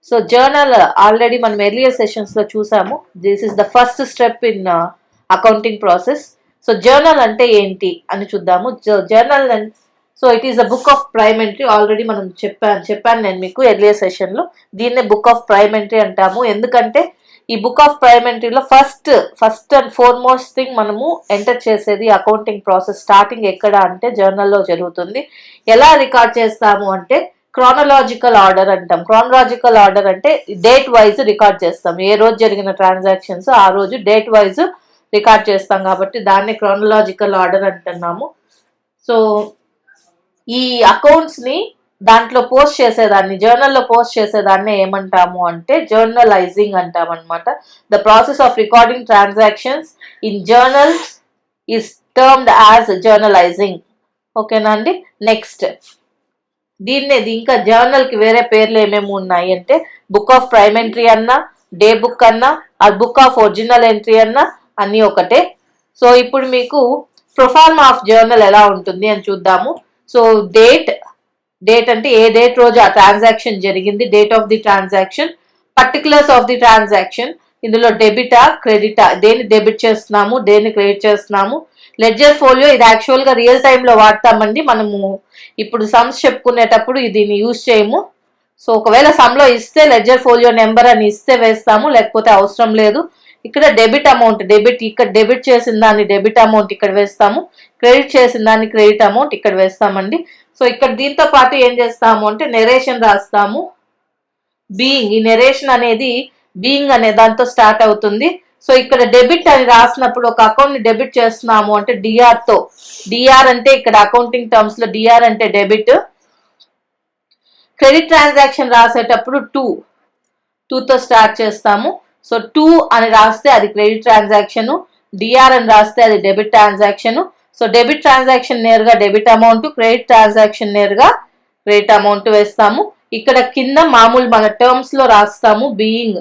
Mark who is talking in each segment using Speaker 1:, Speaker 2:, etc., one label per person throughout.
Speaker 1: So journal already మనం earlier sessions లో చూసాము. This is the first step in accounting process. So journal అంటే ఏంటి అని చూద్దాము. Journal so it is the book of prime entry. Already మనం చెప్పాను నేను మీకు ఎర్లియర్ సెషన్ లో. దీన్నే బుక్ ఆఫ్ ప్రైమ్ ఎంట్రీ అంటాము. ఎందుకంటే ఈ బుక్ ఆఫ్ ప్రైమ్ ఎంట్రీలో ఫస్ట్ అండ్ ఫోర్మోస్ట్ థింగ్ మనము ఎంటర్ చేసేది అకౌంటింగ్ ప్రాసెస్ స్టార్టింగ్ ఎక్కడ అంటే జర్నల్లో జరుగుతుంది. ఎలా రికార్డ్ చేస్తాము అంటే క్రానలాజికల్ ఆర్డర్ అంటాం. క్రానలాజికల్ ఆర్డర్ అంటే డేట్ వైజ్ రికార్డ్ చేస్తాం. ఏ రోజు జరిగిన ట్రాన్సాక్షన్స్ ఆ రోజు డేట్ వైజ్ రికార్డ్ చేస్తాం కాబట్టి దాన్ని క్రానలాజికల్ ఆర్డర్ అంటున్నాము. సో ఈ అకౌంట్స్ ని దాంట్లో పోస్ట్ చేసేదాన్ని, జర్నల్లో పోస్ట్ చేసేదాన్ని ఏమంటాము అంటే జర్నలైజింగ్ అంటాం అనమాట. The process of recording transactions in journals is termed as journalizing. ఓకేనా అండి. నెక్స్ట్ దీన్నేది ఇంకా జర్నల్ కి వేరే పేర్లు ఏమేమి ఉన్నాయి అంటే బుక్ ఆఫ్ ప్రైమ్ ఎంట్రీ అన్నా, డే బుక్ అన్నా, ఆ బుక్ ఆఫ్ ఒరిజినల్ ఎంట్రీ అన్నా అన్నీ ఒకటే. సో ఇప్పుడు మీకు ప్రొఫార్మా ఆఫ్ జర్నల్ ఎలా ఉంటుంది అని చూద్దాము. సో డేట్ అంటే ఏ డేట్ రోజు ఆ ట్రాన్సాక్షన్ జరిగింది, date of the transaction, particulars of the transaction, ఇందులో డెబిటా క్రెడిటా, దేన్ని డెబిట్ చేస్తున్నాము, దేన్ని క్రెడిట్ చేస్తున్నాము. లెడ్జర్ ఫోలియో ఇది యాక్చువల్ గా రియల్ టైమ్ లో వాడతామండి. మనము ఇప్పుడు సమ్స్ చెప్పుకునేటప్పుడు దీన్ని యూజ్ చేయము. సో ఒకవేళ సమ్ లో ఇస్తే లెడ్జర్ ఫోలియో నెంబర్ అని ఇస్తే వేస్తాము, లేకపోతే అవసరం లేదు. ఇక్కడ డెబిట్ అమౌంట్, ఇక్కడ డెబిట్ చేసిన దాన్ని డెబిట్ అమౌంట్ ఇక్కడ వేస్తాము, క్రెడిట్ చేసిన దాన్ని క్రెడిట్ అమౌంట్ ఇక్కడ వేస్తామండి. సో ఇక్కడ దీంతో పాటు ఏం చేస్తాము అంటే నెరేషన్ రాస్తాము. బీయింగ్, ఈ నెరేషన్ అనేది బీయింగ్ అనే దాంతో స్టార్ట్ అవుతుంది. సో ఇక్కడ డెబిట్ అని రాసినప్పుడు ఒక అకౌంట్ ని డెబిట్ చేస్తున్నాము అంటే డిఆర్ తో. డిఆర్ అంటే ఇక్కడ అకౌంటింగ్ టర్మ్స్ లో డిఆర్ అంటే డెబిట్. క్రెడిట్ ట్రాన్సాక్షన్ రాసేటప్పుడు టూ తో స్టార్ట్ చేస్తాము. సో 2 అని రాస్తే అది క్రెడిట్ ట్రాన్సాక్షన్, డిఆర్ అని రాస్తే అది debit transaction. So debit transaction నేరుగా డెబిట్ అమౌంట్, క్రెడిట్ ట్రాన్సాక్షన్ నేరుగా క్రెడిట్ అమౌంట్ వేస్తాము. ఇక్కడ కింద మామూలు మన టర్మ్స్ లో రాస్తాము being.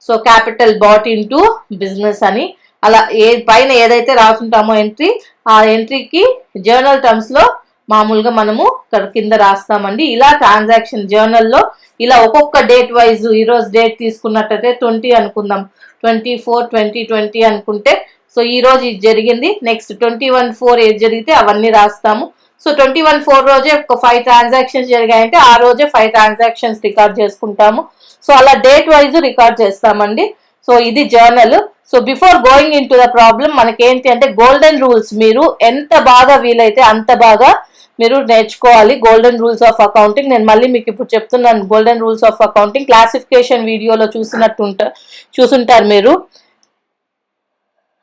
Speaker 1: So capital bought into business అని అలా పైన ఏదైతే రాసుంటామో ఎంట్రీ, ఆ ఎంట్రీకి జర్నల్ టర్మ్స్ లో మామూలుగా మనము ఇక్కడ కింద రాస్తామండి. ఇలా ట్రాన్సాక్షన్ జర్నల్లో ఇలా ఒక్కొక్క డేట్ వైజ్, ఈ రోజు డేట్ తీసుకున్నట్టయితే 20 అనుకుందాం, 24/20/20 అనుకుంటే సో ఈ రోజు ఇది జరిగింది. నెక్స్ట్ 21/4 ఏది జరిగితే అవన్నీ రాస్తాము. సో 21/4 రోజే ఒక 5 ట్రాన్సాక్షన్స్ జరిగాయంటే ఆ రోజే 5 ట్రాన్సాక్షన్స్ రికార్డ్ చేసుకుంటాము. సో అలా డేట్ వైజ్ రికార్డ్ చేస్తామండి. సో ఇది journal. So before going in to the problem మనకేంటి అంటే గోల్డెన్ రూల్స్ మీరు ఎంత బాగా వీలైతే అంత బాగా మీరు నేర్చుకోవాలి. గోల్డెన్ రూల్స్ ఆఫ్ అకౌంటింగ్ నేను మళ్ళీ మీకు ఇప్పుడు చెప్తున్నాను. Golden rules of accounting classification వీడియోలో చూసుంటారు మీరు.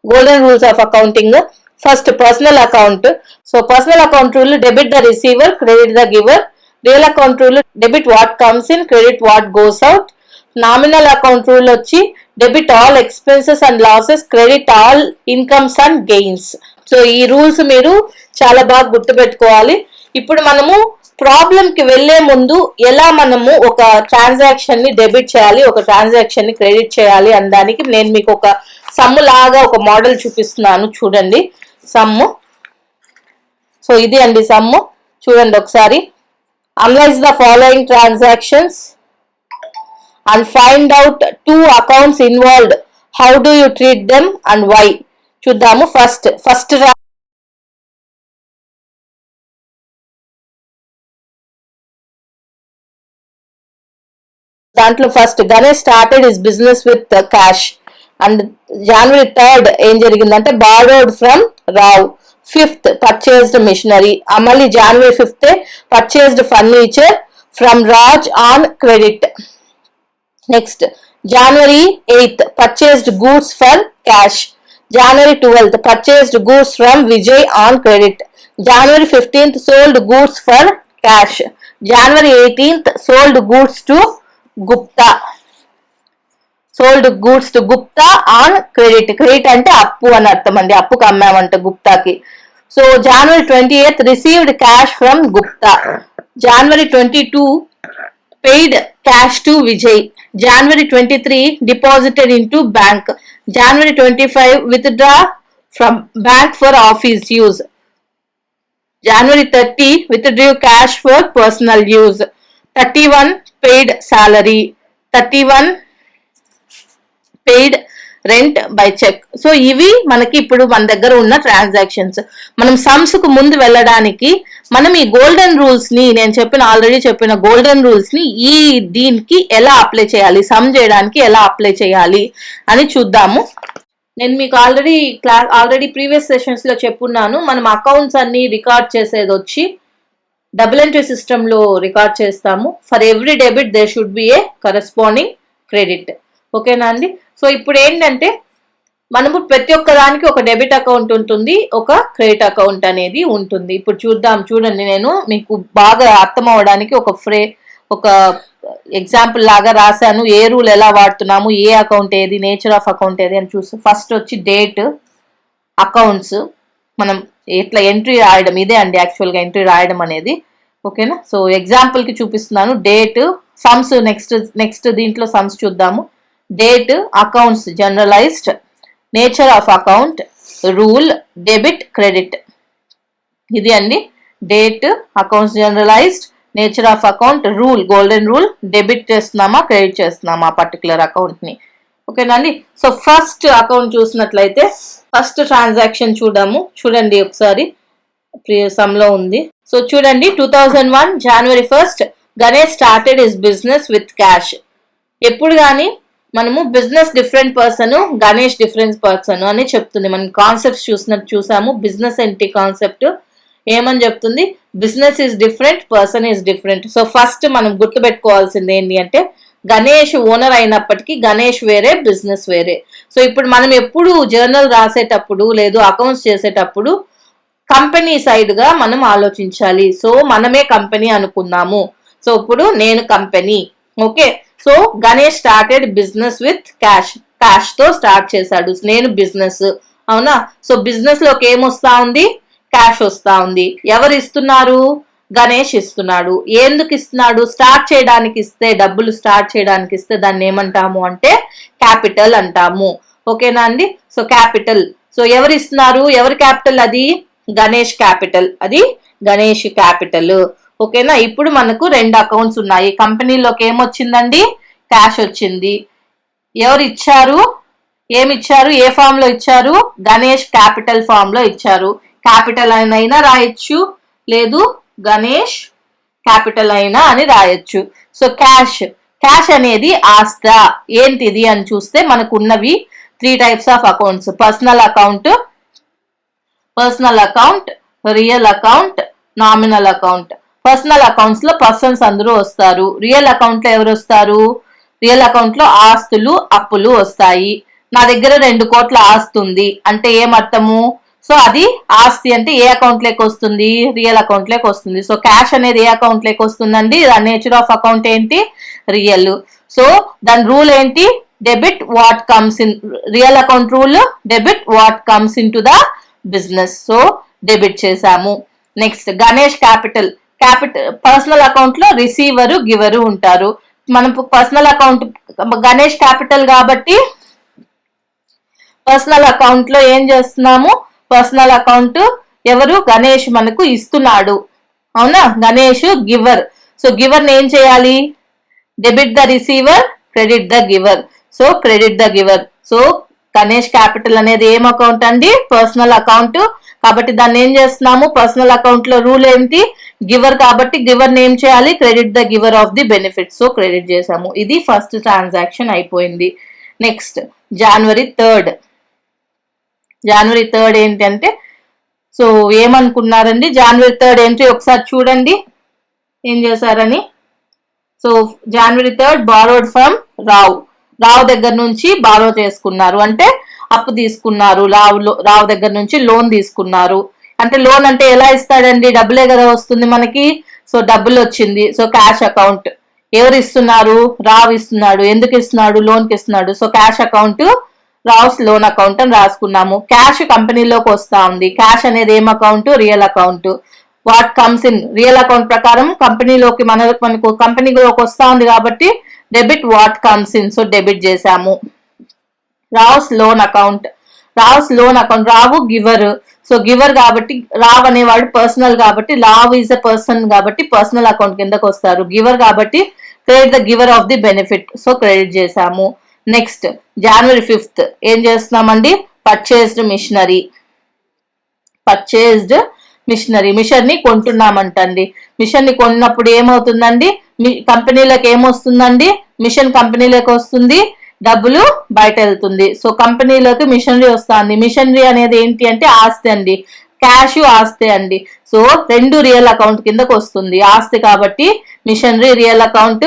Speaker 1: Golden rules of accounting. First personal account. So personal account rule debit the receiver, credit the giver. Real account rule debit what comes in, credit what goes out. Nominal account rule వచ్చి debit all expenses and losses, credit all incomes and gains. So ఈ rules మీరు చాలా బాగా గుర్తుపెట్టుకోవాలి. ఇప్పుడు మనము problem కి వెళ్లే ముందు ఎలా మనము ఒక ట్రాన్సాక్షన్ ని డెబిట్ చేయాలి, ఒక ట్రాన్సాక్షన్ ని క్రెడిట్ చేయాలి అనే దానికి నేను మీకు ఒక సమ్ము లాగా ఒక మోడల్ చూపిస్తున్నాను. చూడండి సమ్ము. సో ఇది అండి సమ్ము. చూడండి ఒకసారి. Analyse the following transactions and find out 2 accounts involved. How do you treat them and why? చూద్దాము. ఫస్ట్ దాంట్లో first Ganesh started his business with cash and January 3rd ఏం జరిగిందంటే borrowed from Rao. 5th purchased machinery. మళ్ళీ January 5th purchased furniture from Raj on credit. Next, January 8th purchased goods for cash. January 12th purchased goods from Vijay on credit. January 15th sold goods for cash. January 18th sold goods to Gupta. Sold goods to Gupta on credit. Credit అంటే అప్పు అని అర్థం అండి. అప్పుకి అమ్మామంట గుప్తాకి. So January 28th received cash from Gupta. January 22 paid cash to Vijay. January 23 deposited into bank. January 25 withdraw from bank for office use. January 30 withdrew cash for personal use. 31 paid salary.
Speaker 2: 31 paid rent by cheque. So ఇవి మనకి ఇప్పుడు మన దగ్గర ఉన్న transactions. మనం sums కు ముందు వెళ్ళడానికి మనం ఈ గోల్డెన్ రూల్స్ ని, నేను ఆల్రెడీ చెప్పిన గోల్డెన్ రూల్స్ ని ఈ దీనికి ఎలా అప్లై చేయాలి, సమ్ చేయడానికి ఎలా అప్లై చేయాలి అని చూద్దాము.
Speaker 1: నేను మీకు ఆల్రెడీ ప్రీవియస్ సెషన్స్ లో చెప్పున్నాను. మనం అకౌంట్స్ అన్ని రికార్డ్ చేసేది వచ్చి డబుల్ ఎంట్రీ సిస్టమ్ లో రికార్డ్ చేస్తాము. For every debit there should be a corresponding credit. ఓకేనా అండి? సో ఇప్పుడు ఏంటంటే మనము ప్రతి ఒక్క దానికి ఒక డెబిట్ అకౌంట్ ఉంటుంది, ఒక క్రెడిట్ అకౌంట్ అనేది ఉంటుంది. ఇప్పుడు చూడండి, నేను మీకు బాగా అర్థం అవ్వడానికి ఒక ఎగ్జాంపుల్ లాగా రాశాను. ఏ రూల్ ఎలా వాడుతున్నాము, ఏ అకౌంట్ ఏది, నేచర్ ఆఫ్ అకౌంట్ ఏది అని చూసి ఫస్ట్ వచ్చి డేట్, అకౌంట్స్, మనం ఎట్లా ఎంట్రీ రాయడం, ఇదే అండి యాక్చువల్గా ఎంట్రీ రాయడం అనేది. ఓకేనా? సో ఎగ్జాంపుల్ కి చూపిస్తున్నాను. డేట్, సమ్స్, నెక్స్ట్ దీంట్లో సమ్స్ చూద్దాము. Date, accounts generalized, nature of account, rule, debit, credit. ఇది అండి date, accounts generalized, nature of account, rule, golden rule, debit చేస్తున్నామా క్రెడిట్ చేస్తున్నామా ఆ పర్టికులర్ అకౌంట్ ని. ఓకేనా అండి? సో ఫస్ట్ అకౌంట్ చూసినట్లయితే ఫస్ట్ ట్రాన్సాక్షన్ చూడండి ఒకసారి, సమ్ లో ఉంది. సో చూడండి, 2001 January 1st Ganesh started his business with cash. ఎప్పుడు కానీ మనము business different person, Ganesh different person అని చెప్తుంది. మనం కాన్సెప్ట్స్ చూసాము. బిజినెస్ ఎంటీ కాన్సెప్ట్ ఏమని చెప్తుంది? Business is different, person is different. So first మనం గుర్తుపెట్టుకోవాల్సింది ఏంటి అంటే గణేష్ ఓనర్ అయినప్పటికీ గణేష్ వేరే, బిజినెస్ వేరే. సో ఇప్పుడు మనం ఎప్పుడు జర్నల్ రాసేటప్పుడు లేదు అకౌంట్స్ చేసేటప్పుడు కంపెనీ సైడ్ గా మనం ఆలోచించాలి. సో మనమే కంపెనీ అనుకుందాము. సో ఇప్పుడు నేను company. Okay, so Ganesh started business with cash తో స్టార్ట్ చేశాడు. నేను బిజినెస్, అవునా? సో బిజినెస్ లోకి ఏమొస్తా ఉంది? క్యాష్ వస్తా ఉంది. ఎవరు ఇస్తున్నారు? గణేష్ ఇస్తున్నాడు. ఎందుకు ఇస్తున్నాడు? స్టార్ట్ చేయడానికి ఇస్తే, డబ్బులు స్టార్ట్ చేయడానికి ఇస్తే దాన్ని ఏమంటాము అంటే క్యాపిటల్ అంటాము. ఓకేనా అండి? So capital. సో ఎవరు ఇస్తున్నారు? ఎవరి క్యాపిటల్ అది? గణేష్ క్యాపిటల్. అది గణేష్ క్యాపిటల్. ఓకేనా? ఇప్పుడు మనకు రెండు అకౌంట్స్ ఉన్నాయి. కంపెనీలోకి ఏమొచ్చిందండి? క్యాష్ వచ్చింది. ఎవరు ఇచ్చారు? ఏమిచ్చారు? ఏ ఫామ్ లో ఇచ్చారు? గణేష్ క్యాపిటల్ ఫామ్ లో ఇచ్చారు. క్యాపిటల్ అయినా రాయొచ్చు, లేదు గణేష్ క్యాపిటల్ అయినా అని రాయొచ్చు. సో క్యాష్ అనేది ఆస్త. ఏంటిది అని చూస్తే మనకు ఉన్నవి 3 types of accounts. Personal account, real account, nominal account. Personal accounts లో పర్సన్స్ అందరూ వస్తారు. రియల్ అకౌంట్ లో ఎవరు వస్తారు? రియల్ అకౌంట్ లో ఆస్తులు, అప్పులు వస్తాయి. నా దగ్గర 2 కోట్ల ఆస్తి ఉంది అంటే ఏమర్థము? సో అది ఆస్తి అంటే ఏ అకౌంట్ లేక వస్తుంది? రియల్ అకౌంట్ లేక వస్తుంది. సో క్యాష్ అనేది ఏ అకౌంట్ లేక వస్తుందండి? దాని నేచర్ ఆఫ్ అకౌంట్ ఏంటి? రియల్. సో దాని రూల్ ఏంటి? Debit what comes in. Real account rule debit what comes in to the business. So debit చేసాము. Next Ganesh capital. Personal account లో రిసీవరు, గివరు ఉంటారు. మనం పర్సనల్ అకౌంట్ గణేష్ క్యాపిటల్ కాబట్టి personal account లో ఏం చేస్తున్నాము? పర్సనల్ అకౌంట్ ఎవరు? గణేష్ మనకు ఇస్తున్నాడు, అవునా? గణేష్ గివర్. సో గివర్ ఏం చేయాలి? Debit the receiver, credit the giver. So credit the giver. So Ganesh capital అనేది ఏం అకౌంట్ అండి? Personal account. కాబట్టి దాన్ని ఏం చేస్తున్నాము? పర్సనల్ అకౌంట్ లో రూల్ ఏంటి? గివర్ కాబట్టి గివర్ ఏం చేయాలి? Credit the giver of the benefit. So credit చేసాము. ఇది ఫస్ట్ ట్రాన్సాక్షన్ అయిపోయింది. నెక్స్ట్ January 3rd ఏంటంటే, సో ఏమనుకున్నారండి? January 3rd ఎంట్రీ ఒకసారి చూడండి ఏం చేశారని. So January 3rd borrowed from Rao దగ్గర నుంచి బారో చేసుకున్నారు అంటే అప్పు తీసుకున్నారు. రావు దగ్గర నుంచి లోన్ తీసుకున్నారు. అంటే లోన్ అంటే ఎలా ఇస్తాడండి? డబ్బులే కదా వస్తుంది మనకి. సో డబ్బులు వచ్చింది. So cash account. ఎవరు ఇస్తున్నారు? రావు ఇస్తున్నాడు. ఎందుకు ఇస్తున్నాడు? లోన్ కి ఇస్తున్నాడు. So cash account, Rao's loan account అని రాసుకున్నాము. క్యాష్ కంపెనీలోకి వస్తా ఉంది. క్యాష్ అనేది ఏం అకౌంట్? Real account. What comes in. Real account ప్రకారం కంపెనీలోకి మనకు కంపెనీలోకి వస్తా ఉంది కాబట్టి debit what comes in. So debit చేసాము. Rao's loan account. Rao giver. So giver కాబట్టి రావ్ అనేవాడు పర్సనల్ కాబట్టి రావ్ ఈజ్ ఎ పర్సన్ కాబట్టి పర్సనల్ అకౌంట్ కిందకు వస్తారు. గివర్ కాబట్టి
Speaker 2: credit the giver of the benefit, so credit చేసాము. నెక్స్ట్ January 5th ఏం చేస్తున్నామండి, పర్చేస్డ్ మిషనరీ. మిషన్ ని కొంటున్నామంటండి. మిషన్ ని కొన్నప్పుడు ఏమవుతుందండి, కంపెనీలకు ఏమొస్తుందండి, మిషన్ కంపెనీలకు వస్తుంది, డబ్బులు బయట వెళ్తుంది. సో కంపెనీలోకి మిషనరీ వస్తుంది. మిషనరీ అనేది ఏంటి అంటే ఆస్తి అండి, క్యాష్ ఆస్తి అండి. సో రెండు రియల్ అకౌంట్ కిందకు వస్తుంది. ఆస్తి కాబట్టి machinery real account,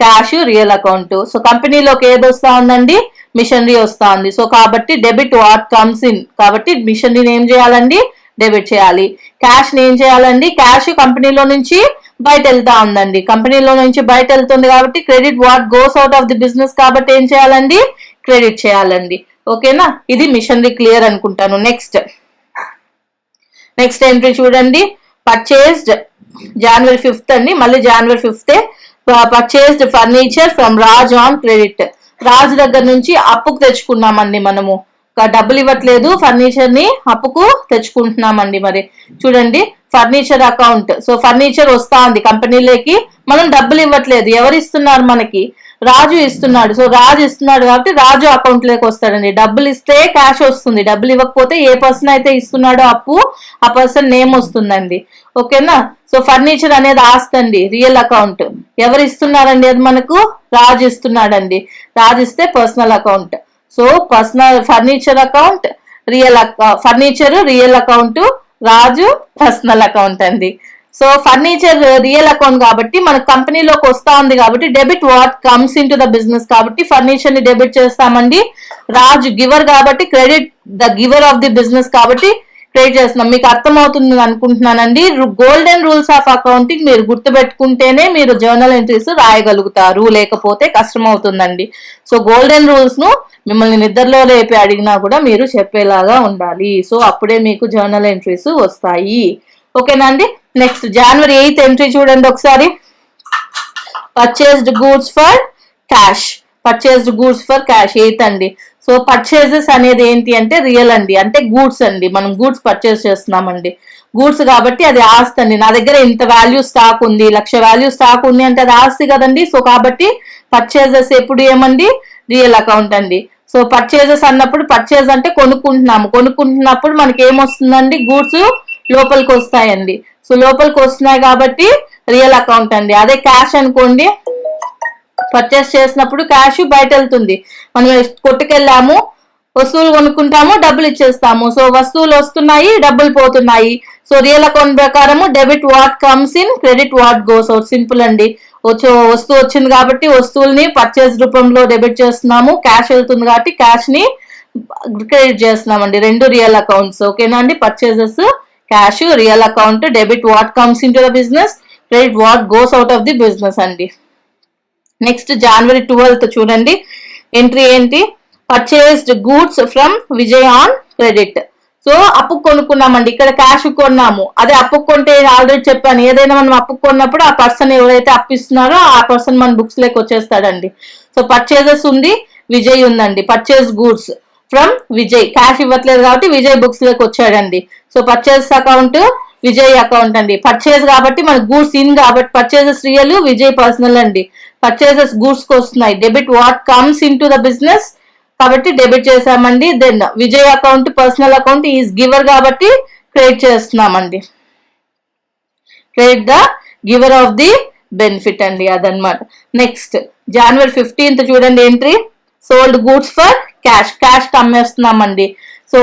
Speaker 2: cash real account. So కంపెనీలోకి ఏది వస్తా ఉందండి, మిషనరీ వస్తా ఉంది. సో కాబట్టి డెబిట్ వాట్ కమ్స్ ఇన్, కాబట్టి మిషనరీని ఏం చేయాలండి, డెబిట్ చేయాలి. క్యాష్ ని ఏం చేయాలండి, క్యాష్ కంపెనీలో నుంచి బయట వెళ్తా ఉందండి, కంపెనీలో నుంచి బయట వెళ్తుంది కాబట్టి credit what goes out of the business, కాబట్టి ఏం చేయాలండి, క్రెడిట్ చేయాలండి. ఓకేనా, ఇది మిషనరీ క్లియర్ అనుకుంటాను. నెక్స్ట్ ఎంట్రీ చూడండి, పర్చేస్డ్ January 5th అండి, మళ్ళీ January 5th purchased furniture from Raj on credit. Raju దగ్గర నుంచి అప్పుకు తెచ్చుకున్నామండి మనము, డబ్బులు ఇవ్వట్లేదు, ఫర్నిచర్ ని అప్పుకు తెచ్చుకుంటున్నామండి. మరి చూడండి ఫర్నిచర్ అకౌంట్, సో ఫర్నిచర్ వస్తా ఉంది కంపెనీలోకి, మనం డబ్బులు ఇవ్వట్లేదు, ఎవరు ఇస్తున్నారు మనకి, రాజు ఇస్తున్నాడు. సో రాజు ఇస్తున్నాడు కాబట్టి రాజు అకౌంట్ లోకి వస్తాడండి. డబ్బులు ఇస్తే క్యాష్ వస్తుంది, డబ్బులు ఇవ్వకపోతే ఏ పర్సన్ అయితే ఇస్తున్నాడో అప్పు, ఆ పర్సన్ నేమ్ వస్తుందండి. ఓకేనా, సో ఫర్నిచర్ అనేది ఆస్తి అండి, రియల్ అకౌంట్. ఎవరు ఇస్తున్నారండి, అది మనకు రాజు ఇస్తున్నాడండి. రాజు ఇస్తే personal account. So personal furniture account, furniture real account, Raju personal account అండి. సో ఫర్నిచర్ రియల్ అకౌంట్ కాబట్టి మన కంపెనీలోకి వస్తా ఉంది కాబట్టి debit what comes in to the business, కాబట్టి ఫర్నిచర్ ని డెబిట్ చేస్తామండి. రాజు గివర్ కాబట్టి credit the giver of the business, కాబట్టి క్రెడిట్ చేస్తున్నాం. మీకు అర్థమవుతుంది అనుకుంటున్నానండి. గోల్డెన్ రూల్స్ ఆఫ్ అకౌంటింగ్ మీరు గుర్తుపెట్టుకుంటేనే మీరు జర్నల్ ఎంట్రీస్ రాయగలుగుతారు, లేకపోతే కష్టం అవుతుందండి. సో గోల్డెన్ రూల్స్ ను మిమ్మల్ని నిద్రలో లేపి అడిగినా కూడా మీరు చెప్పేలాగా ఉండాలి. సో అప్పుడే మీకు జర్నల్ ఎంట్రీస్ వస్తాయి. ఓకేనా అండి. నెక్స్ట్ January 8th ఎంట్రీ చూడండి ఒకసారి, purchased goods for cash. 8th అండి. సో పర్చేజెస్ అనేది ఏంటి అంటే రియల్ అండి, అంటే గూడ్స్ అండి, మనం గూడ్స్ పర్చేస్ చేస్తున్నామండి. గూడ్స్ కాబట్టి అది ఆస్తి అండి. నా దగ్గర ఇంత వాల్యూ స్టాక్ ఉంది, 1,00,000 వాల్యూ స్టాక్ ఉంది అంటే అది ఆస్తి కదండి. సో కాబట్టి పర్చేజెస్ ఎప్పుడు ఏమండి, రియల్ అకౌంట్ అండి. సో పర్చేజెస్ అన్నప్పుడు, పర్చేజ్ అంటే కొనుక్కుంటున్నప్పుడు మనకి ఏమొస్తుందండి, గూడ్స్ లోపలికి వస్తాయండి. సో లోపలికి వస్తున్నాయి కాబట్టి రియల్ అకౌంట్ అండి. అదే క్యాష్ అనుకోండి, పర్చేస్ చేసినప్పుడు క్యాష్ బయట వెళ్తుంది, మనం కొట్టుకెళ్ళాము, వస్తువులు కొనుక్కుంటాము, డబ్బులు ఇచ్చేస్తాము. సో వస్తువులు వస్తున్నాయి, డబ్బులు పోతున్నాయి. సో రియల్ అకౌంట్ ప్రకారము debit what comes in, credit what goes out. Simple అండి. వస్తువు వచ్చింది కాబట్టి వస్తువుల్ని పర్చేస్ రూపంలో డెబిట్ చేస్తున్నాము, క్యాష్ వెళ్తుంది కాబట్టి క్యాష్ ని క్రెడిట్ చేస్తున్నామండి. రెండు రియల్ అకౌంట్స్. ఓకేనా అండి. Purchases cash, real account, debit what comes in to the business, credit what goes out of the business అండి. నెక్స్ట్ January 12th చూడండి, ఎంట్రీ ఏంటి, purchased goods from Vijay on credit. So అప్పు కొనుక్కున్నామండి, ఇక్కడ cash కొన్నాము. అదే అప్పు కొంటే ఆల్రెడీ చెప్పాను, ఏదైనా మనం అప్పు కొన్నప్పుడు ఆ పర్సన్ ఎవరైతే అప్పు ఇస్తున్నారో ఆ పర్సన్ మన బుక్స్ లోకి వచ్చేస్తాడండి. సో పర్చేజెస్ ఉంది, విజయ్ ఉందండి. Purchase goods from Vijay, cash ఇవ్వట్లేదు కాబట్టి విజయ్ బుక్స్ లోకి వచ్చాడండి. So purchase account Vijay account అండి. పర్చేస్ కాబట్టి మన గూడ్స్ ఇన్ కాబట్టి పర్చేసెస్ రియల్, విజయ్ పర్సనల్ అండి. పర్చేసెస్ గూడ్స్ కి వస్తున్నాయి, debit what comes in to the business కాబట్టి డెబిట్ చేసామండి. Then Vijay account personal account is giver కాబట్టి క్రెడిట్ చేస్తున్నామండి. Credit the giver of the benefit అండి, అదనమాట. నెక్స్ట్ January 15th చూడండి entry, sold goods for cash. Cash అమ్మేస్తున్నామండి. సో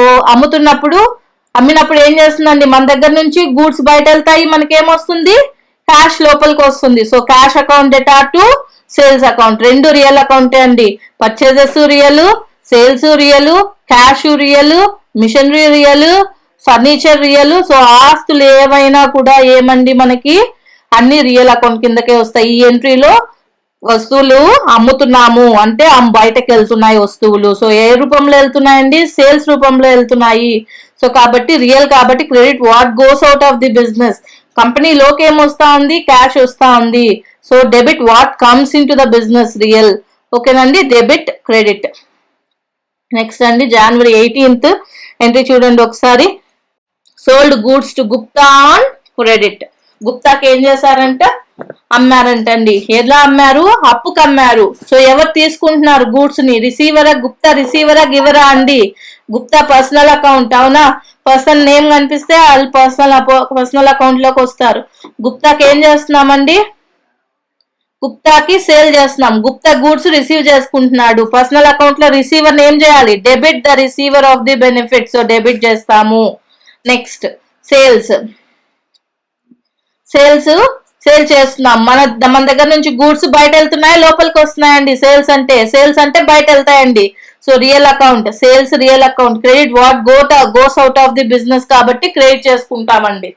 Speaker 2: అమ్మినప్పుడు ఏం చేస్తుందండి, మన దగ్గర నుంచి గూడ్స్ బయట వెళ్తాయి, మనకేమొస్తుంది, క్యాష్ లోపలికి వస్తుంది. So cash account debtor to sales account, రెండు రియల్ అకౌంటే అండి. Purchases real, sales real, cash real, machinery real, furniture real. So ఆస్తులు ఏమైనా కూడా ఏమండి మనకి అన్ని రియల్ అకౌంట్ కిందకే వస్తాయి. ఈ ఎంట్రీలో వస్తువులు అమ్ముతున్నాము అంటే బయటకు వెళ్తున్నాయి వస్తువులు. సో ఏ రూపంలో వెళ్తున్నాయండి, సేల్స్ రూపంలో వెళ్తున్నాయి. సో కాబట్టి రియల్ కాబట్టి credit what goes out of the business, కంపెనీలోకి ఏమొస్తా ఉంది, క్యాష్ వస్తా ఉంది. So debit what comes in to the business, real. ఓకేనండి, డెబిట్ క్రెడిట్. నెక్స్ట్ అండి January 18th ఎంట్రీ చూడండి ఒకసారి, sold goods to Gupta on credit. గుప్తాకి ఏం చేశారంట, అమ్మారంటండి. ఎలా అమ్మారు? అప్పుకు అమ్మారు. సో ఎవరు తీసుకుంటున్నారు గూడ్స్ ని? రిసీవరా? గుప్తా రిసీవరా గివరా అండి? గుప్తా పర్సనల్ అకౌంట్, అవునా? పర్సనల్ నేమ్ కనిపిస్తే వాళ్ళు పర్సనల్ అకౌంట్ లోకి వస్తారు. గుప్తాకి ఏం చేస్తున్నామండి? గుప్తాకి సేల్ చేస్తున్నాం. గుప్తా గూడ్స్ రిసీవ్ చేసుకుంటున్నాడు. పర్సనల్ అకౌంట్ లో రిసీవర్ ఏం చేయాలి? Debit the receiver of the benefit. So debit చేస్తాము. Next sales. సేల్స్ సేల్ చేస్తున్నాం. మన దగ్గర నుంచి గూడ్స్ బయట వెళ్తున్నాయి, లోపలికి వస్తున్నాయండి. సేల్స్ అంటే బయట వెళ్తాయండి. So real account, sales real account. Credit what goes out of the business కాబట్టి క్రెడిట్ చేసుకుంటామండి.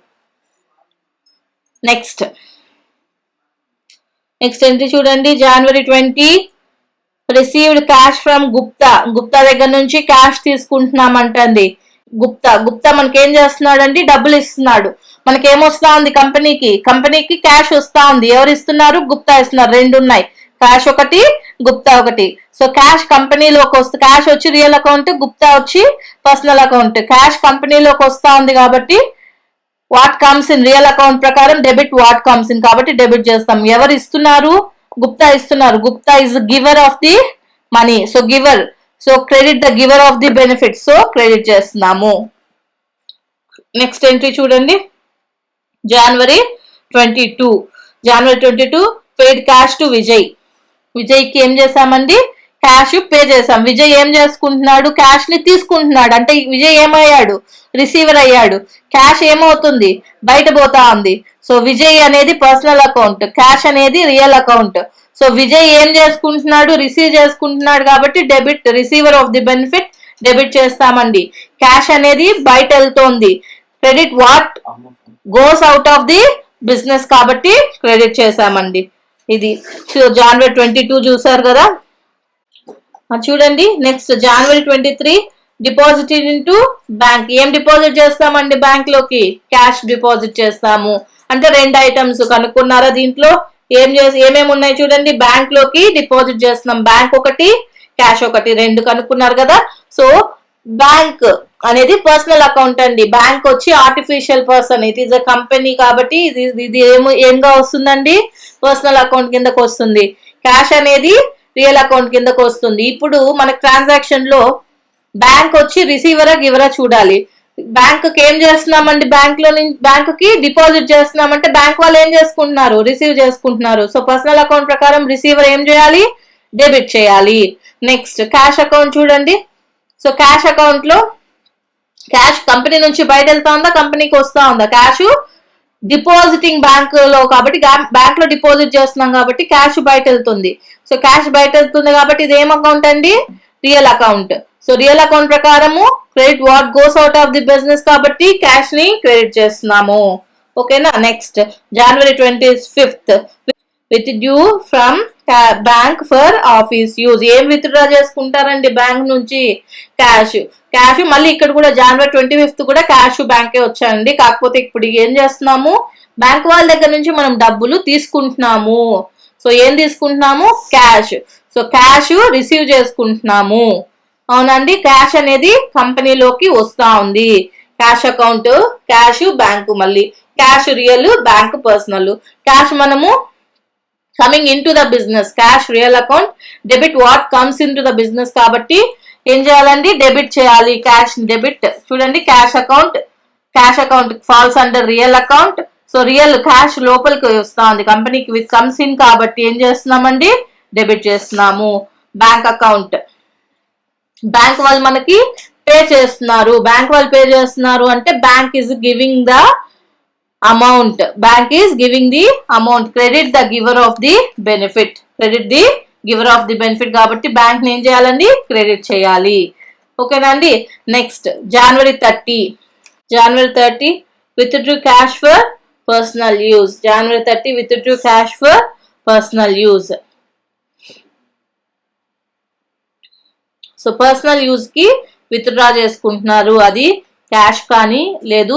Speaker 2: నెక్స్ట్ ఎంట్రీ చూడండి. January 20 received cash from Gupta. Gupta దగ్గర నుంచి క్యాష్ తీసుకుంటున్నామంటండి. గుప్తా మనకి ఏం చేస్తున్నాడండి? డబ్బులు ఇస్తున్నాడు. మనకేమొస్తా ఉంది? కంపెనీకి క్యాష్ వస్తా ఉంది. ఎవరు ఇస్తున్నారు? గుప్తా ఇస్తున్నారు. రెండు ఉన్నాయి, క్యాష్ ఒకటి, గుప్తా ఒకటి. సో క్యాష్ కంపెనీలోకి వస్తుంది. క్యాష్ వచ్చి రియల్ అకౌంట్, గుప్తా వచ్చి పర్సనల్ అకౌంట్. క్యాష్ కంపెనీలోకి వస్తా ఉంది కాబట్టి what comes in real account ప్రకారం డెబిట్ వాట్ కమ్స్ ఇన్ కాబట్టి డెబిట్ చేస్తాం. ఎవరు ఇస్తున్నారు? గుప్తా ఇస్తున్నారు. Gupta is giver of the money. So giver, so credit the giver of the benefit. So credit చేస్తున్నాము. నెక్స్ట్ ఎంట్రీ చూడండి. January 22 పేడ్ క్యాష్ టు విజయ్కి ఏం చేశామండి? క్యాష్ పే చేసాం. విజయ్ ఏం చేసుకుంటున్నాడు? క్యాష్ ని తీసుకుంటున్నాడు. అంటే విజయ్ ఏమయ్యాడు? రిసీవర్ అయ్యాడు. క్యాష్ ఏమవుతుంది? బయట పోతా ఉంది. సో విజయ్ అనేది పర్సనల్ అకౌంట్, క్యాష్ అనేది రియల్ అకౌంట్. సో విజయ్ ఏం చేసుకుంటున్నాడు? రిసీవ్ చేసుకుంటున్నాడు కాబట్టి debit receiver of the benefit debit చేస్తామండి. క్యాష్ అనేది బయట వెళ్తోంది. Credit what goes out of the business కాబట్టి క్రెడిట్ చేసామండి. ఇది January 22 చూసారు కదా. చూడండి. Next January 23 deposit into bank. ఏం డిపాజిట్ చేస్తామండి? బ్యాంక్ లోకి క్యాష్ డిపాజిట్ చేస్తాము. అంటే రెండు ఐటమ్స్ కనుక్కున్నారా? దీంట్లో ఏమేమి ఉన్నాయి చూడండి. బ్యాంక్ లోకి డిపాజిట్ చేస్తున్నాం. బ్యాంక్ ఒకటి, క్యాష్ ఒకటి, రెండు కనుక్కున్నారు కదా. సో బ్యాంక్ అనేది పర్సనల్ అకౌంట్ అండి. బ్యాంక్ వచ్చి artificial person. It is a company కాబట్టి ఇది ఏంగా వస్తుందండి? పర్సనల్ అకౌంట్ కిందకు వస్తుంది. క్యాష్ అనేది రియల్ అకౌంట్ కిందకు వస్తుంది. ఇప్పుడు మనకు ట్రాన్సాక్షన్ లో బ్యాంక్ వచ్చి రిసీవరా గివరా చూడాలి. బ్యాంక్ ఏం చేస్తున్నామండి? బ్యాంక్ కి డిపాజిట్ చేస్తున్నామంటే బ్యాంక్ వాళ్ళు ఏం చేసుకుంటున్నారు? రిసీవ్ చేసుకుంటున్నారు. సో పర్సనల్ అకౌంట్ ప్రకారం రిసీవర్ ఏం చేయాలి? డెబిట్ చేయాలి. నెక్స్ట్ క్యాష్ అకౌంట్ చూడండి. సో క్యాష్ అకౌంట్ లో క్యాష్ కంపెనీ నుంచి బయట వెళ్తా ఉందా, కంపెనీకి వస్తా ఉందా? క్యాష్ డిపాజిటింగ్ బ్యాంక్ లో కాబట్టి బ్యాంక్ లో డిపాజిట్ చేస్తున్నాం కాబట్టి క్యాష్ బయట వెళ్తుంది. సో క్యాష్ బయట వెళ్తుంది కాబట్టి ఇది ఏం అకౌంట్ అండి? Real account. So real account ప్రకారము credit what goes out of the business కాబట్టి క్యాష్ ని క్రెడిట్ చేస్తున్నాము. ఓకేనా. Next January 25 with due from bank for office use. ఏం విత్డ్రా చేసుకుంటారండి బ్యాంక్ నుంచి? క్యాష్. మళ్ళీ ఇక్కడ కూడా January 25 కూడా క్యాష్ బ్యాంకే వచ్చాయండి. కాకపోతే ఇప్పుడు ఏం చేస్తున్నాము? బ్యాంక్ వాళ్ళ దగ్గర నుంచి మనం డబ్బులు తీసుకుంటున్నాము. సో ఏం తీసుకుంటున్నాము? క్యాష్. సో క్యాష్ రిసీవ్ చేసుకుంటున్నాము. అవునండి. క్యాష్ అనేది కంపెనీలోకి వస్తా ఉంది. క్యాష్ అకౌంట్, క్యాష్ బ్యాంకు, మళ్ళీ cash real, bank personal. Cash మనము coming in to the business, cash real account. Debit what comes in to the business కాబట్టి ఏం చేయాలండి? డెబిట్ చేయాలి. Cash debit. చూడండి cash account falls under real account. So real cash లోపలికి వస్తా ఉంది, కంపెనీకి విత్ కమ్స్ ఇన్ కాబట్టి ఏం చేస్తున్నామండి? డెబిట్ చేస్తున్నాము. బ్యాంక్ అకౌంట్, బ్యాంక్ వాళ్ళు మనకి పే చేస్తున్నారు. బ్యాంక్ వాళ్ళు పే చేస్తున్నారు అంటే bank is giving the amount. Bank is giving the amount. Credit the giver of the benefit. కాబట్టి బ్యాంక్ ని ఏం చేయాలండి? క్రెడిట్ చేయాలి. ఓకేనా అండి. Next January 30 withdrew cash for personal use. January 30 withdrew cash for personal use. So personal use కి withdraw చేసుకుంటున్నారు. అది క్యాష్ కానీ లేదు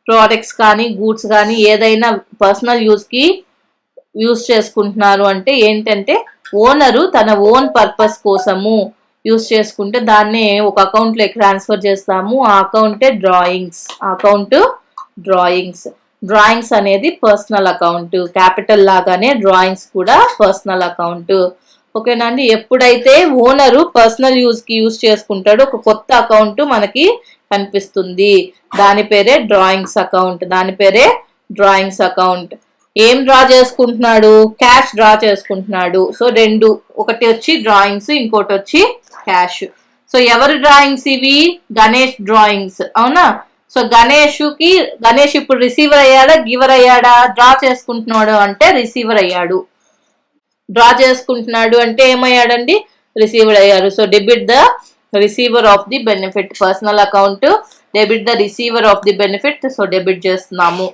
Speaker 2: ప్రోడక్ట్స్ కానీ గూడ్స్ కానీ ఏదైనా పర్సనల్ యూజ్ కి యూజ్ చేసుకుంటున్నారు అంటే ఏంటంటే ఓనరు తన ఓన్ పర్పస్ కోసము యూజ్ చేసుకుంటే దాన్నే ఒక అకౌంట్ లోకి ట్రాన్స్ఫర్ చేస్తాము. ఆ అకౌంటే డ్రాయింగ్స్.
Speaker 1: డ్రాయింగ్స్ అనేది పర్సనల్ అకౌంట్, క్యాపిటల్ లాగానే డ్రాయింగ్స్ కూడా పర్సనల్ అకౌంట్. ఓకేనా అండి. ఎప్పుడైతే ఓనరు పర్సనల్ యూజ్ కి యూజ్ చేసుకుంటాడో ఒక కొత్త అకౌంట్ మనకి కనిపిస్తుంది, దాని పేరే డ్రాయింగ్స్ అకౌంట్, దాని పేరే డ్రాయింగ్స్ అకౌంట్. ఏం డ్రా చేసుకుంటున్నాడు? క్యాష్ డ్రా చేసుకుంటున్నాడు. సో రెండు, ఒకటి వచ్చి డ్రాయింగ్స్, ఇంకోటి వచ్చి క్యాష్. సో ఎవరి డ్రాయింగ్స్ ఇవి? గణేష్ డ్రాయింగ్స్, అవునా? సో గణేష్ ఇప్పుడు రిసీవర్ అయ్యాడా, గివర్ అయ్యాడా? డ్రా చేసుకుంటున్నాడు అంటే రిసీవర్ అయ్యాడు. డ్రా చేసుకుంటున్నాడు అంటే ఏమయ్యాడండి? రిసీవర్ అయ్యారు. So debit the receiver of the benefit. Personal account, debit the receiver of the benefit. So debit చేస్తున్నాము.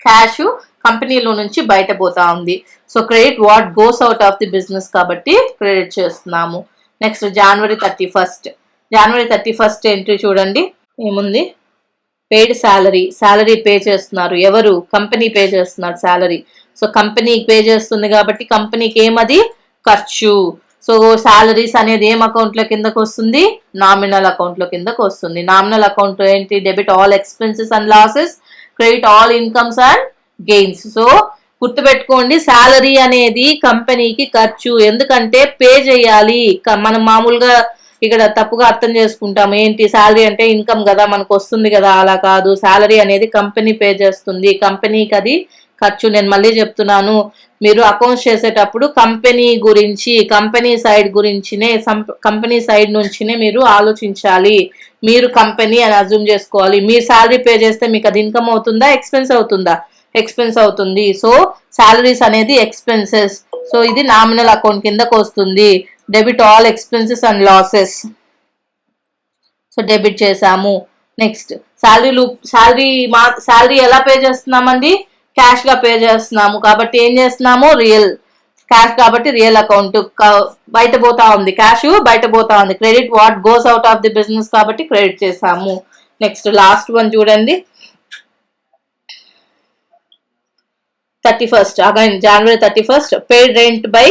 Speaker 1: క్యాష్ కంపెనీలో నుంచి బయట పోతా ఉంది. So credit what goes out of the business కాబట్టి క్రెడిట్ చేస్తున్నాము. నెక్స్ట్ జనవరి 31 ఎంట్రీ చూడండి, ఏముంది? పెయిడ్ శాలరీ పే చేస్తున్నారు. ఎవరు? కంపెనీ పే చేస్తున్నారు శాలరీ. సో కంపెనీకి పే చేస్తుంది కాబట్టి కంపెనీకి ఏమది? ఖర్చు. సో శాలరీస్ అనేది ఏం అకౌంట్ లో కిందకు వస్తుంది? నామినల్ అకౌంట్ లో కిందకు వస్తుంది. నామినల్ అకౌంట్ ఏంటి? Debit all expenses and losses, credit all incomes and gains. So గుర్తుపెట్టుకోండి, శాలరీ అనేది కంపెనీకి ఖర్చు, ఎందుకంటే పే చేయాలి. మనం మామూలుగా ఇక్కడ తప్పుగా అర్థం చేసుకుంటాం. ఏంటి శాలరీ అంటే ఇన్కమ్ కదా, మనకు వస్తుంది కదా, అలా కాదు. శాలరీ అనేది కంపెనీ పే చేస్తుంది, కంపెనీకి అది ఖర్చు. నేను మళ్ళీ చెప్తున్నాను, మీరు అకౌంట్స్ చేసేటప్పుడు కంపెనీ గురించి, కంపెనీ సైడ్ గురించినే, కంపెనీ సైడ్ నుంచినే మీరు ఆలోచించాలి. మీరు కంపెనీ అని అజ్యూమ్ చేసుకోవాలి. మీరు శాలరీ పే చేస్తే మీకు అది ఇన్కమ్ అవుతుందా, ఎక్స్పెన్స్ అవుతుందా? ఎక్స్పెన్స్ అవుతుంది. సో శాలరీస్ అనేది ఎక్స్పెన్సెస్. సో ఇది నామినల్ అకౌంట్ కిందకు వస్తుంది. Debit all expenses and losses. So debit చేసాము. నెక్స్ట్ శాలరీ ఎలా పే చేస్తున్నామండి? క్యాష్ గా పే చేస్తున్నాము కాబట్టి ఏం చేస్తున్నాము? రియల్ క్యాష్ కాబట్టి రియల్ అకౌంట్. బయట పోతా ఉంది, క్యాష్ బయట పోతా ఉంది. Credit what goes out of the business కాబట్టి క్రెడిట్ చేసాము. నెక్స్ట్ లాస్ట్ వన్ చూడండి, 31 again January 31 paid rent by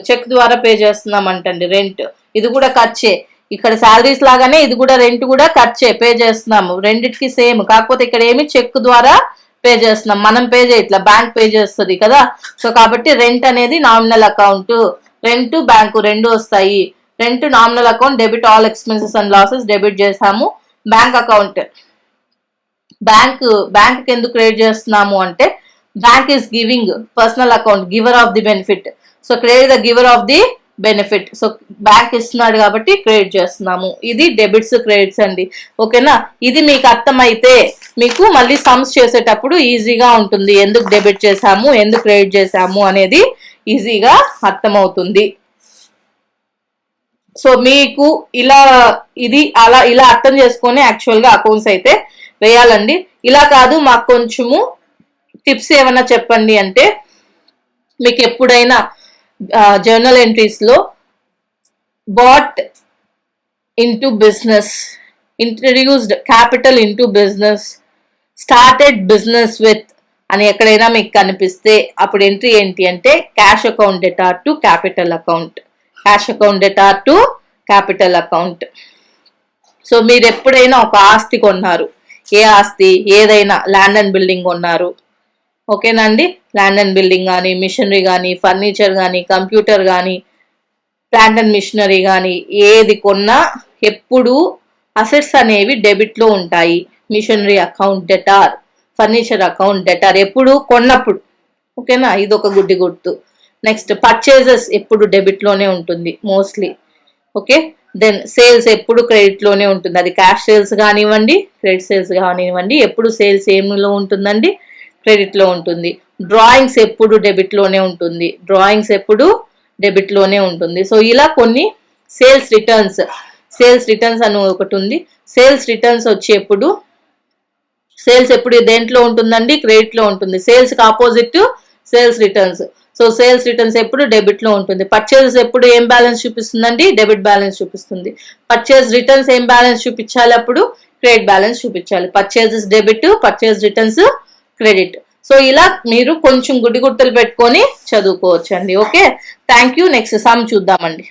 Speaker 1: cheque ద్వారా పే చేస్తున్నాం అంటండి. రెంట్ ఇది కూడా ఖర్చే. ఇక్కడ శాలరీస్ లాగానే ఇది కూడా రెంట్ కూడా ఖర్చే, పే చేస్తున్నాము. రెండిటికి సేమ్, కాకపోతే ఇక్కడ ఏమి చెక్ ద్వారా పే చేస్తున్నాం, మనం పే చేయట్లా, బ్యాంక్ పే చేస్తుంది కదా. సో కాబట్టి రెంట్ అనేది నామినల్ అకౌంట్. రెంట్ బ్యాంకు రెండు వస్తాయి. Rent nominal account, debit all expenses and losses, debit చేసాము. బ్యాంక్ అకౌంట్, బ్యాంక్ ఎందుకు క్రెడిట్ చేస్తున్నాము అంటే bank is giving, personal account, giver of the benefit. So credit the giver of the benefit. So bank ఇస్తున్నాడు కాబట్టి credit చేస్తున్నాము. ఇది debits, credits అండి. ఓకేనా? ఇది మీకు అర్థమైతే మీకు మళ్ళీ సమ్స్ చేసేటప్పుడు ఈజీగా ఉంటుంది. ఎందుకు డెబిట్ చేసాము, ఎందుకు క్రెడిట్ చేసాము అనేది ఈజీగా అర్థమవుతుంది. సో మీకు ఇలా అర్థం చేసుకొని యాక్చువల్గా అకౌంట్స్ అయితే వేయాలండి. ఇలా కాదు మాకు కొంచెము టిప్స్ ఏమైనా చెప్పండి అంటే, మీకు ఎప్పుడైనా జర్నల్ ఎంట్రీస్ లో bought into business, introduced capital into business, started business with అని ఎక్కడైనా మీకు కనిపిస్తే అప్పుడు ఎంట్రీ ఏంటి అంటే cash account debtor to capital account, cash account debtor to capital account. So మీరు ఎప్పుడైనా ఒక ఆస్తి కొన్నారు, ఏ ఆస్తి ఏదైనా, ల్యాండ్ అండ్ బిల్డింగ్ కొన్నారు, ఓకేనండి. ల్యాండ్ అండ్ బిల్డింగ్ కానీ, మిషనరీ కానీ, ఫర్నిచర్ కానీ, కంప్యూటర్ కానీ, ప్లాంట్ అండ్ మిషనరీ కానీ, ఏది కొన్నా ఎప్పుడు అసెట్స్ అనేవి డెబిట్ లో ఉంటాయి. Machinery account debtor, furniture account debtor ఎప్పుడు కొన్నప్పుడు. ఓకేనా? ఇది ఒక గుడ్డి గుర్తు. నెక్స్ట్ పర్చేజెస్ ఎప్పుడు డెబిట్ లోనే ఉంటుంది మోస్ట్లీ. ఓకే, దెన్ సేల్స్ ఎప్పుడు క్రెడిట్ లోనే ఉంటుంది. అది క్యాష్ సేల్స్ కానివ్వండి, క్రెడిట్ సేల్స్ కానివ్వండి, ఎప్పుడు సేల్స్ ఏమిలో ఉంటుందండి? క్రెడిట్ లో ఉంటుంది. డ్రాయింగ్స్ ఎప్పుడు డెబిట్ లోనే ఉంటుంది, డ్రాయింగ్స్ ఎప్పుడు డెబిట్ లోనే ఉంటుంది. సో ఇలా కొన్ని సేల్స్ రిటర్న్స్ అని ఒకటి ఉంది. సేల్స్ రిటర్న్స్ వచ్చేప్పుడు సేల్స్ ఎప్పుడు దేంట్లో ఉంటుందండి? క్రెడిట్ లో ఉంటుంది. సేల్స్ కి opposite sales returns. So sales returns ఎప్పుడు డెబిట్ లో ఉంటుంది. పర్చేజెస్ ఎప్పుడు ఏం బ్యాలెన్స్ చూపిస్తుందండి? డెబిట్ బ్యాలెన్స్ చూపిస్తుంది. పర్చేజ్ రిటర్న్స్ ఏం బ్యాలెన్స్ చూపించాలి? అప్పుడు క్రెడిట్ బ్యాలెన్స్ చూపించాలి. Purchases debit, purchase returns credit. So ఇలా మీరు కొంచెం గుడ్డి గుర్తులు పెట్టుకొని చదువుకోవచ్చు అండి. Okay, thank you. Next some చూద్దామండి.